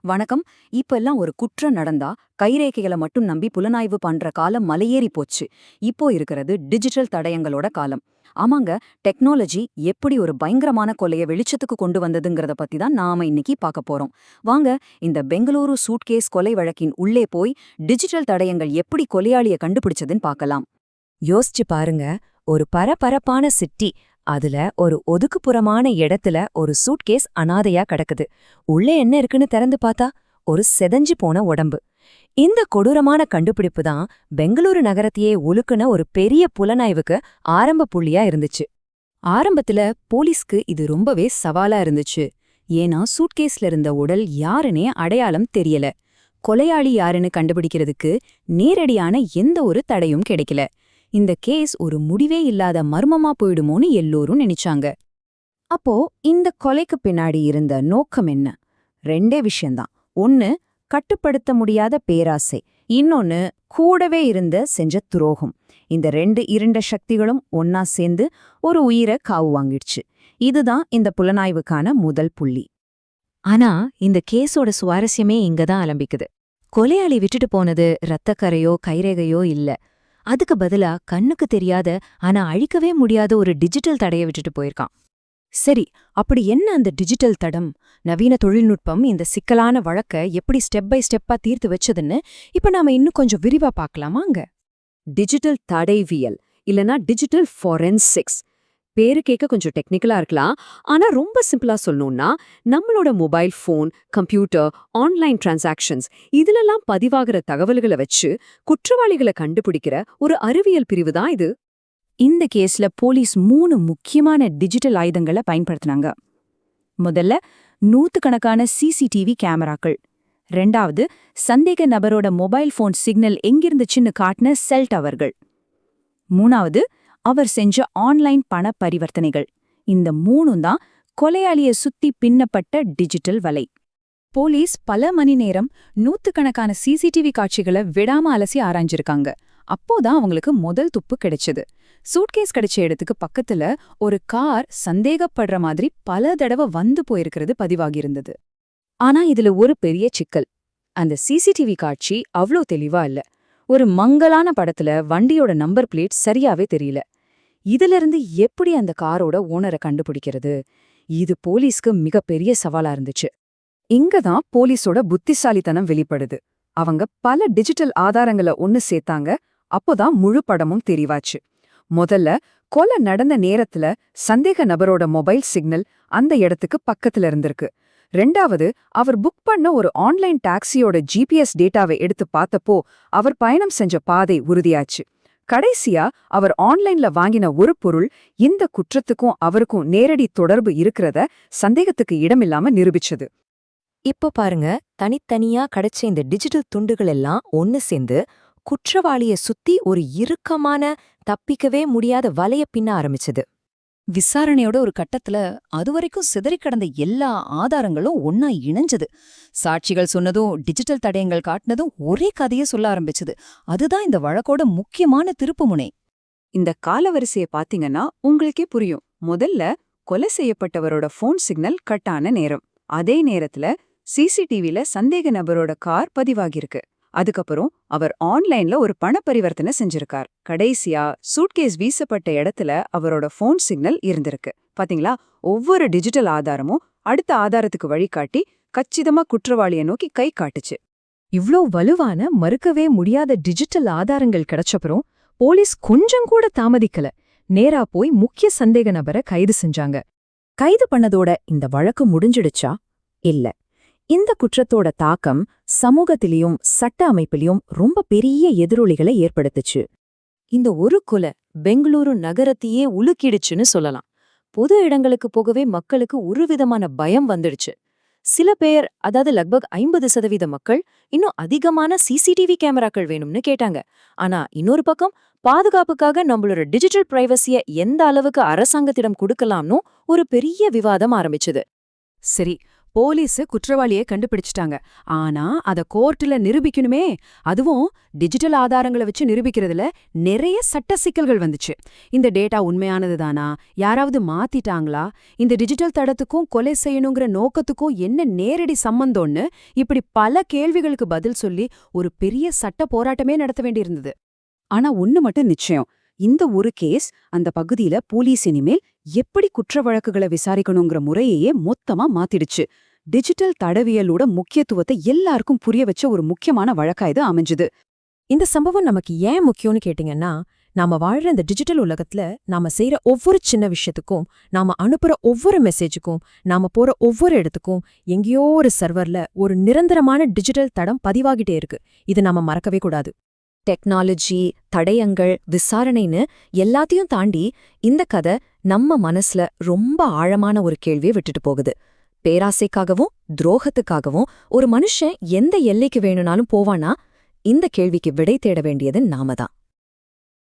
வணக்கம். இப்பெல்லாம் ஒரு குற்றம் நடந்தா கைரேகைகளை மட்டும் நம்பி புலனாய்வு பண்ற காலம் மலையேறி போச்சு. இப்போ இருக்கிறது டிஜிட்டல் தடயங்களோட காலம். ஆமாங்க, டெக்னாலஜி எப்படி ஒரு பயங்கரமான கொலையை வெளிச்சத்துக்கு கொண்டு வந்ததுங்கிறத பத்தி தான் நாம இன்னைக்கு பார்க்க போறோம். வாங்க, இந்த பெங்களூரு சூட்கேஸ் கொலை வழக்கின் உள்ளே போய் டிஜிட்டல் தடயங்கள் எப்படி கொலையாளியை கண்டுபிடிச்சதுன்னு பார்க்கலாம். யோசிச்சு பாருங்க, ஒரு பரபரப்பான சிட்டி. அதுல ஒரு ஒதுக்குப்புறமான இடத்துல ஒரு சூட்கேஸ் அனாதையா கிடக்குது. உள்ளே என்ன இருக்குன்னு திறந்து பார்த்தா ஒரு செதஞ்சு போன உடம்பு. இந்த கொடூரமான கண்டுபிடிப்பு தான் பெங்களூரு நகரத்தையே உலுக்குன ஒரு பெரிய புலனாய்வுக்கு ஆரம்ப புள்ளியா இருந்துச்சு. ஆரம்பத்துல போலீஸ்க்கு இது ரொம்பவே சவாலா இருந்துச்சு. ஏன்னா சூட்கேஸ்ல இருந்த உடல் யாருன்னே அடையாளம் தெரியல. கொலையாளி யாருன்னு கண்டுபிடிக்கிறதுக்கு நேரடியான எந்த ஒரு தடையும் கிடைக்கல. இந்த கேஸ் ஒரு முடிவே இல்லாத மர்மமா போயிடுமோன்னு எல்லோரும் நினைச்சாங்க. அப்போ இந்த கொலைக்கு பின்னாடி இருந்த நோக்கம் என்ன? ரெண்டே விஷயம்தான். ஒன்னு, கட்டுப்படுத்த முடியாத பேராசை. இன்னொன்னு, கூடவே இருந்த செஞ்ச துரோகம். இந்த ரெண்டு இருண்ட சக்திகளும் ஒன்னா சேர்ந்து ஒரு உயிரை காவு வாங்கிடுச்சு. இதுதான் இந்த புலனாய்வுக்கான முதல் புள்ளி. ஆனா இந்த கேஸோட சுவாரஸ்யமே இங்கதான் ஆரம்பிக்குது. கொலையாளி விட்டுட்டு போனது ரத்தக்கரையோ கைரேகையோ இல்ல. அதுக்கு பதிலா கண்ணுக்கு தெரியாத ஆனா அழிக்கவே முடியாத ஒரு டிஜிட்டல் தடைய விட்டுட்டு போயிருக்கான். சரி, அப்படி என்ன அந்த டிஜிட்டல் தடம்? நவீன தொழில்நுட்பம் இந்த சிக்கலான வழக்க எப்படி ஸ்டெப் பை ஸ்டெப்பா தீர்த்து வச்சதுன்னு இப்ப நாம இன்னும் கொஞ்சம் விரிவா பார்க்கலாமாங்க. டிஜிட்டல் தடைவியல் இல்லனா டிஜிட்டல் ஃபாரென்சிக்ஸ். பேரு கேட்க கொஞ்சம் டெக்னிக்கலா இருக்கலாம். ஆனா ரொம்ப சிம்பிளா சொல்லணும்னா, நம்மளோட mobile phone, computer, online transactions இதுலெல்லாம் பதிவாகிற தகவல்களை வச்சு குற்றவாளிகளை கண்டுபிடிக்கிற ஒரு அறிவியல் பிரிவு தான் இது. இந்த கேஸ்ல போலீஸ் 3 முக்கியமான டிஜிட்டல் ஆயுதங்களை பயன்படுத்தினாங்க. முதல்ல, நூத்துக்கணக்கான சிசிடிவி கேமராக்கள். ரெண்டாவது, சந்தேக நபரோட மொபைல் ஃபோன் சிக்னல் எங்கிருந்துச்சுன்னு காட்டின செல் டவர்கள். மூணாவது, அவர் செஞ்ச ஆன்லைன் பண பரிவர்த்தனைகள். இந்த 3ம் தான் கொலையாளியை சுத்தி பின்னப்பட்ட டிஜிட்டல் வலை. போலீஸ் பல மணி நேரம் நூத்துக்கணக்கான சிசிடிவி காட்சிகளை விடாம அலசி ஆராய்ஞ்சிருக்காங்க. அப்போதான் அவங்களுக்கு முதல் துப்பு கிடைச்சது. சூட்கேஸ் கிடைச்ச இடத்துக்கு பக்கத்துல ஒரு கார் சந்தேகப்படுற மாதிரி பல தடவை வந்து போயிருக்கிறது பதிவாகியிருந்தது. ஆனா இதுல ஒரு பெரிய சிக்கல். அந்த சிசிடிவி காட்சி அவ்ளோ தெளிவா இல்ல. ஒரு மங்கலான படத்துல வண்டியோட நம்பர் பிளேட் சரியாவே தெரியல. இதிலிருந்து எப்படி அந்த காரோட ஓனரை கண்டுபிடிக்கிறது? இது போலீஸ்க்கு மிகப்பெரிய சவாலா இருந்துச்சு. இங்கதான் போலீஸோட புத்திசாலித்தனம் வெளிப்படுது. அவங்க பல டிஜிட்டல் ஆதாரங்களை ஒன்னு சேர்த்தாங்க. அப்போதான் முழு படமும் தெரிவாச்சு. முதல்ல, கொலை நடந்த நேரத்துல சந்தேக நபரோட மொபைல் சிக்னல் அந்த இடத்துக்கு பக்கத்துல இருந்திருக்கு. ரெண்டாவது, அவர் புக் பண்ண ஒரு ஆன்லைன் டாக்ஸியோட ஜிபிஎஸ் டேட்டாவை எடுத்து பார்த்தப்போ அவர் பயணம் செஞ்ச பாதை உறுதியாச்சு. கடைசியா, அவர் ஆன்லைன்ல வாங்கின ஒரு பொருள் இந்த குற்றத்துக்கும் அவருக்கும் நேரடி தொடர்பு இருக்கிறத சந்தேகத்துக்கு இடமில்லாம நிரூபிச்சது. இப்போ பாருங்க, தனித்தனியா கிடைச்ச இந்த டிஜிட்டல் துண்டுகள் எல்லாம் ஒன்னு சேர்ந்து குற்றவாளிய சுத்தி ஒரு இறுக்கமான, தப்பிக்கவே முடியாத வலைய பின்ன ஆரம்பிச்சது. விசாரணையோட ஒரு கட்டத்துல அதுவரைக்கும் சிதறி கிடந்த எல்லா ஆதாரங்களும் ஒன்னா இணைஞ்சது. சாட்சிகள் சொன்னதும் டிஜிட்டல் தடயங்கள் காட்டினதும் ஒரே கதையை சொல்ல ஆரம்பிச்சது. அதுதான் இந்த வழக்கோட முக்கியமான திருப்புமுனை. இந்த காலவரிசையை பாத்தீங்கன்னா உங்களுக்கே புரியும். முதல்ல, கொலை செய்யப்பட்டவரோட போன் சிக்னல் கட் ஆன நேரம். அதே நேரத்துல சிசிடிவில சந்தேக நபரோட கார் பதிவாகிருக்கு. அதுக்கப்புறம் அவர் ஆன்லைன்ல ஒரு பண பரிவர்த்தனை செஞ்சிருக்கார். கடைசியா சூட்கேஸ் வீசப்பட்ட இடத்துல அவரோட போன் சிக்னல் இருந்திருக்கு. பாத்தீங்களா, ஒவ்வொரு டிஜிட்டல் ஆதாரமும் அடுத்த ஆதாரத்துக்கு வழிகாட்டி கச்சிதமா குற்றவாளியை நோக்கி கை காட்டுச்சு. இவ்ளோ வலுவான, மறுக்கவே முடியாத டிஜிட்டல் ஆதாரங்கள் கிடைச்சப்பறம் போலீஸ் கொஞ்சம் கூட தாமதிக்கல. நேரா போய் முக்கிய சந்தேக நபரை கைது செஞ்சாங்க. கைது பண்ணதோட இந்த வழக்கு முடிஞ்சிடுச்சா? இல்ல. இந்த குற்றத்தோட தாக்கம் சமூகத்திலையும் சட்ட அமைப்பிலையும் ரொம்ப பெரிய எதிரொலிகளை ஏற்படுத்துச்சு. இந்த ஒரு கொலை பெங்களூரு நகரத்தையே உலுக்கிடுச்சுன்னு சொல்லலாம். பொது இடங்களுக்கு போகவே மக்களுக்கு ஒருவிதமான பயம் வந்துடுச்சு. சில பேர், அதாவது லக்பக் 50% மக்கள், இன்னும் அதிகமான சிசிடிவி கேமராக்கள் வேணும்னு கேட்டாங்க. ஆனா இன்னொரு பக்கம், பாதுகாப்புக்காக நம்மளோட டிஜிட்டல் பிரைவசிய எந்த அளவுக்கு அரசாங்கத்திடம் கொடுக்கலாம்னு ஒரு பெரிய விவாதம் ஆரம்பிச்சது. சரி, போலீஸ் குற்றவாளியை கண்டுபிடிச்சிட்டாங்க. ஆனா அத கோர்ட்டுல நிரூபிக்கணுமே, அதுவும் டிஜிட்டல் ஆதாரங்களை வச்சு நிரூபிக்கிறதுல நிறைய சட்ட சிக்கல்கள் வந்துச்சு. இந்த டேட்டா உண்மையானது தானா, யாராவது மாத்திட்டாங்களா, இந்த டிஜிட்டல் தடத்துக்கும் கொலை செய்யணுங்கிற நோக்கத்துக்கும் என்ன நேரடி சம்பந்தம்னு இப்படி பல கேள்விகளுக்கு பதில் சொல்லி ஒரு பெரிய சட்ட போராட்டமே நடத்த வேண்டியிருந்தது. ஆனா ஒண்ணு மட்டும் நிச்சயம், இந்த ஒரு கேஸ் அந்த பகுதியில போலீஸ் இனிமேல் எப்படி குற்ற வழக்குகளை விசாரிக்கணுங்கிற முறையையே மொத்தமா மாத்திடுச்சு. டிஜிட்டல் தடவியலோட முக்கியத்துவத்தை எல்லாருக்கும் புரிய வச்ச ஒரு முக்கியமான வழக்கா இது அமைஞ்சுது. இந்த சம்பவம் நமக்கு ஏன் முக்கியம்னு கேட்டிங்கன்னா, நாம வாழ்ற இந்த டிஜிட்டல் உலகத்துல நாம செய்யற ஒவ்வொரு சின்ன விஷயத்துக்கும், நாம அனுப்புற ஒவ்வொரு மெசேஜுக்கும், நாம போற ஒவ்வொரு இடத்துக்கும் எங்கேயோ ஒரு சர்வர்ல ஒரு நிரந்தரமான டிஜிட்டல் தடம் பதிவாகிட்டே இருக்கு. இது நாம மறக்கவே கூடாது. டெக்னாலஜி, தடயங்கள், விசாரணைன்னு எல்லாத்தையும் தாண்டி இந்த கதை நம்ம மனசுல ரொம்ப ஆழமான ஒரு கேள்வியை விட்டுட்டு போகுது. பேராசைக்காகவும் துரோகத்துக்காகவும் ஒரு மனுஷன் எந்த எல்லைக்கு வேணும்னாலும் போவானா? இந்த கேள்விக்கு விடை தேட வேண்டியது நாம தான்.